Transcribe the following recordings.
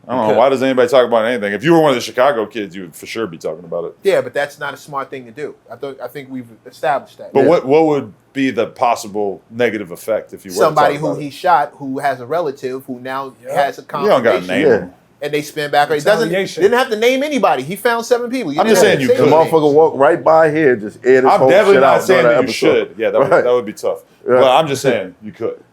I don't know. Why does anybody talk about anything? If you were one of the Chicago kids, you would for sure be talking about it. Yeah, but that's not a smart thing to do. I think we've established that. But what would be the possible negative effect if you were somebody to talk who about he it? shot who has a relative who now has a You don't got to name him. and they spin back. He didn't have to name anybody. He found 7 people. I'm just saying you could. The motherfucker walk right by here, just air this I'm whole definitely shit not out saying during that you episode. should. Yeah, that would be tough. Yeah. But I'm just saying you could.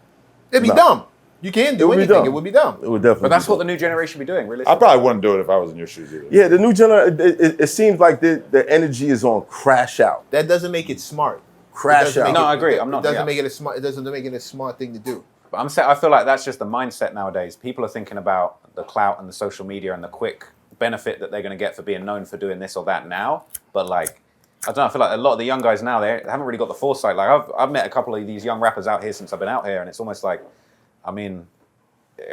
It'd be dumb. You can't do anything. It would be dumb. It would definitely. But that's what the new generation be doing, really. I probably wouldn't do it if I was in your shoes either. Yeah, the new generation. It seems like the energy is on crash out. That doesn't make it smart. Crash out. No, I agree. I'm not. It doesn't make it a smart. It doesn't make it a smart thing to do. But I feel like that's just the mindset nowadays. People are thinking about the clout and the social media and the quick benefit that they're going to get for being known for doing this or that now. But like, I don't know. I feel like a lot of the young guys now, they haven't really got the foresight. Like I've met a couple of these young rappers out here since I've been out here, and it's almost like, I mean,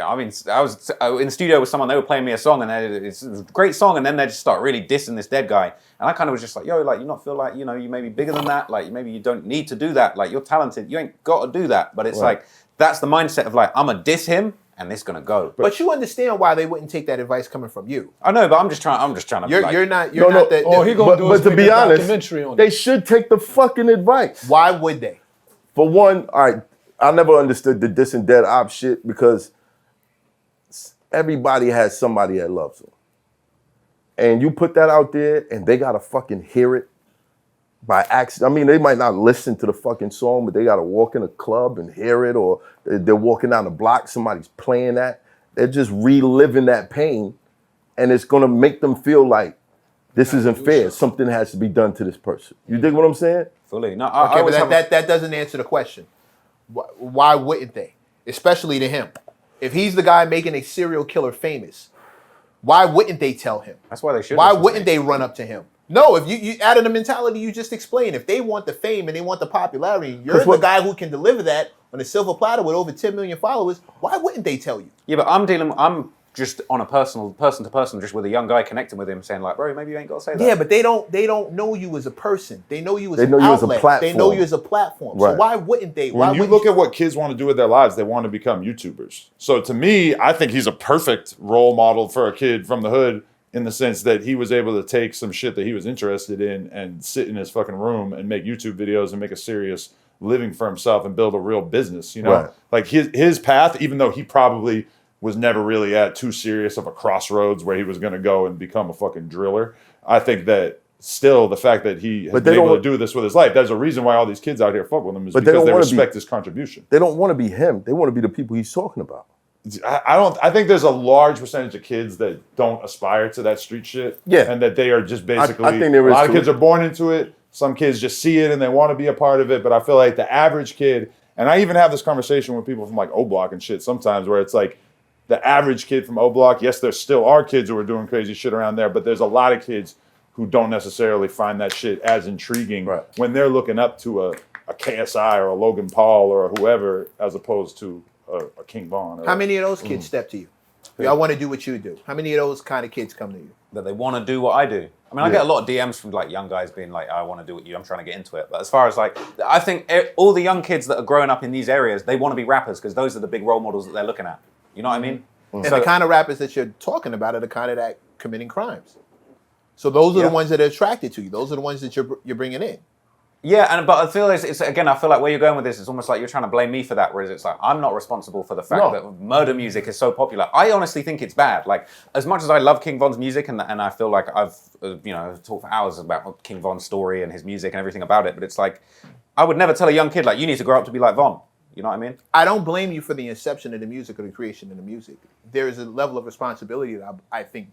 I was in the studio with someone. They were playing me a song, and it's a great song, and then they just start really dissing this dead guy. And I kind of was just like, yo, like you not feel like you may be bigger than that. Like maybe you don't need to do that. Like you're talented. You ain't got to do that. But it's like that's the mindset of like I'm gonna diss him, and this gonna go. But you understand why they wouldn't take that advice coming from you. I know, but I'm just trying to. You're not the. Oh, he gonna do but to be honest, documentary on they it. should take the fucking advice. Why would they? For one, all right, I never understood the diss and dead op shit because everybody has somebody that loves them. And you put that out there and they gotta fucking hear it by accident. I mean, they might not listen to the fucking song, but they gotta walk in a club and hear it, or they're walking down the block, somebody's playing that. They're just reliving that pain, and it's gonna make them feel like this isn't fair. Something has to be done to this person. You dig what I'm saying? Fully. No, Okay, but that doesn't answer the question. Why wouldn't they? Especially to him. If he's the guy making a serial killer famous, why wouldn't they tell him? That's why they should. Why wouldn't they run up to him? No, if you added the mentality you just explained, if they want the fame and they want the popularity, you're the guy who can deliver that on a silver platter with over 10 million followers, why wouldn't they tell you? Yeah, but I'm just on a person to person, just with a young guy connecting with him, saying like, bro, maybe you ain't got to say that. Yeah, but they don't know you as a person. They know you as an you as a outlet. platform. They know you as a platform. Right. So why wouldn't they? When you look at what kids want to do with their lives, they want to become YouTubers. So to me, I think he's a perfect role model for a kid from the hood in the sense that he was able to take some shit that he was interested in and sit in his fucking room and make YouTube videos and make a serious living for himself and build a real business, you know? Right. Like his path, even though he probably was never really at too serious of a crossroads where he was going to go and become a fucking driller. I think that still the fact that he has been able to do this with his life, there's a reason why all these kids out here fuck with him is because they respect his contribution. They don't want to be him. They want to be the people he's talking about. I think there's a large percentage of kids that don't aspire to that street shit. Yeah. And that they are just basically, I think there is a lot of too. kids are born into it. Some kids just see it and they want to be a part of it. But I feel like the average kid, and I even have this conversation with people from like O Block and shit sometimes where it's like the average kid from O Block, yes, there still are kids who are doing crazy shit around there, but there's a lot of kids who don't necessarily find that shit as intriguing when they're looking up to a KSI or a Logan Paul or whoever as opposed to a King Von. How many of those kids step to you? I want to do what you do. How many of those kind of kids come to you? That they want to do what I do. I mean, I get a lot of DMs from like young guys being like, I want to do what you, I'm trying to get into it. But as far as like, I think all the young kids that are growing up in these areas, they want to be rappers because those are the big role models that they're looking at. You know what I mean? And the kind of rappers that you're talking about are the kind of that committing crimes. So those are the ones that are attracted to you. Those are the ones that you're bringing in. Yeah, but I feel it's again, I feel like where you're going with this, it's almost like you're trying to blame me for that, whereas it's like, I'm not responsible for the fact that murder music is so popular. I honestly think it's bad. Like, as much as I love King Von's music, and I feel like I've, talked for hours about King Von's story and his music and everything about it, but it's like, I would never tell a young kid, like, you need to grow up to be like Von. You know what I mean? I don't blame you for the inception of the music or the creation of the music. There is a level of responsibility that I think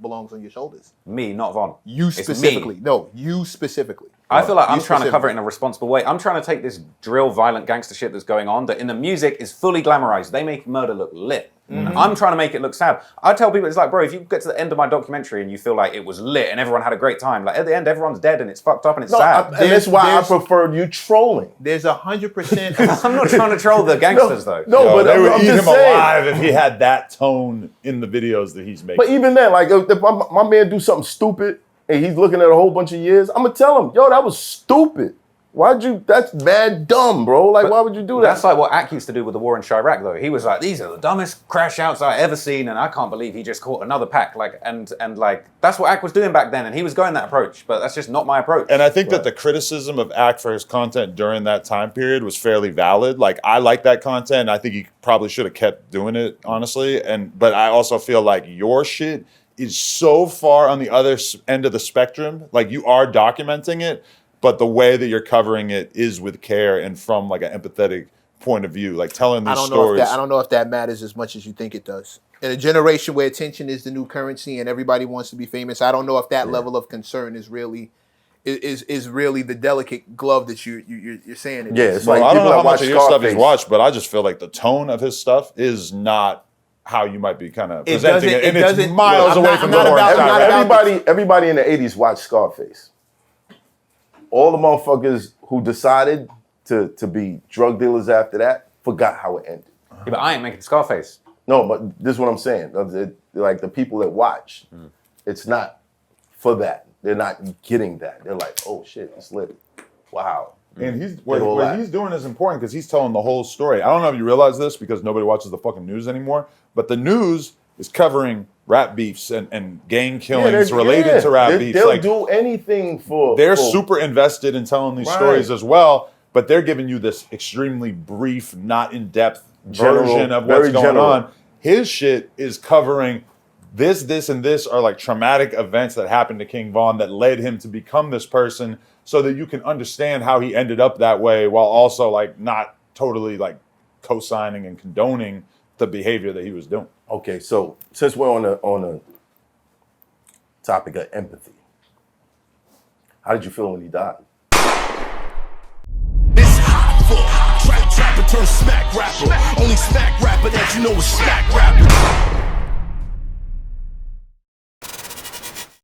belongs on your shoulders. Me, not Von. You specifically. No, you specifically. I feel like I'm trying to cover it in a responsible way. I'm trying to take this drill, violent gangster shit that's going on that in the music is fully glamorized. They make murder look lit. Mm-hmm. I'm trying to make it look sad. I tell people, it's like, bro, if you get to the end of my documentary and you feel like it was lit and everyone had a great time, like at the end, everyone's dead and it's fucked up and it's sad. And that's why I prefer you trolling. There's 100%. I'm not trying to troll the gangsters though. No, but they would I'm eat just him saying. alive if he had that tone in the videos that he's making. But even then, like if my man do something stupid and he's looking at a whole bunch of years, I'm gonna tell him, yo, that was stupid. That's mad dumb, bro. Like, why would you do that? That's like what Ak used to do with the war in Chirac, though. He was like, these are the dumbest crash outs I've ever seen, and I can't believe he just caught another pack. Like, and like, that's what Ak was doing back then, and he was going that approach, but that's just not my approach. And I think that the criticism of Ak for his content during that time period was fairly valid. Like, I like that content, and I think he probably should have kept doing it, honestly. But I also feel like your shit is so far on the other end of the spectrum. Like, you are documenting it, but the way that you're covering it is with care and from like an empathetic point of view, like telling these stories. I don't know if that matters as much as you think it does. In a generation where attention is the new currency and everybody wants to be famous, I don't know if that level of concern is really the delicate glove that you're saying. It's Well, like I don't know people how that much of watch your stuff he's Scarface. watched, but I just feel like the tone of his stuff is not how you might be kind of presenting it. And it's miles away from the orange side. Everybody in the 80s watched Scarface. All the motherfuckers who decided to be drug dealers after that forgot how it ended. Yeah, but I ain't making Scarface. No, but this is what I'm saying. Like the people that watch, it's not for that. They're not getting that. They're like, oh shit, it's lit. Wow. And what he's doing is important because he's telling the whole story. I don't know if you realize this because nobody watches the fucking news anymore, but the news is covering rap beefs and gang killings related to rap beefs. They'll do anything for... They're super invested in telling these stories as well, but they're giving you this extremely brief, not in-depth version of what's going on. His shit is covering this, and this are like traumatic events that happened to King Von that led him to become this person so that you can understand how he ended up that way while also like not totally like co-signing and condoning the behavior that he was doing. Okay, so since we're on a topic of empathy, how did you feel when he died? It's Hoffa, trapper turn smack rapper. Only smack rapper that you know is smack rapper.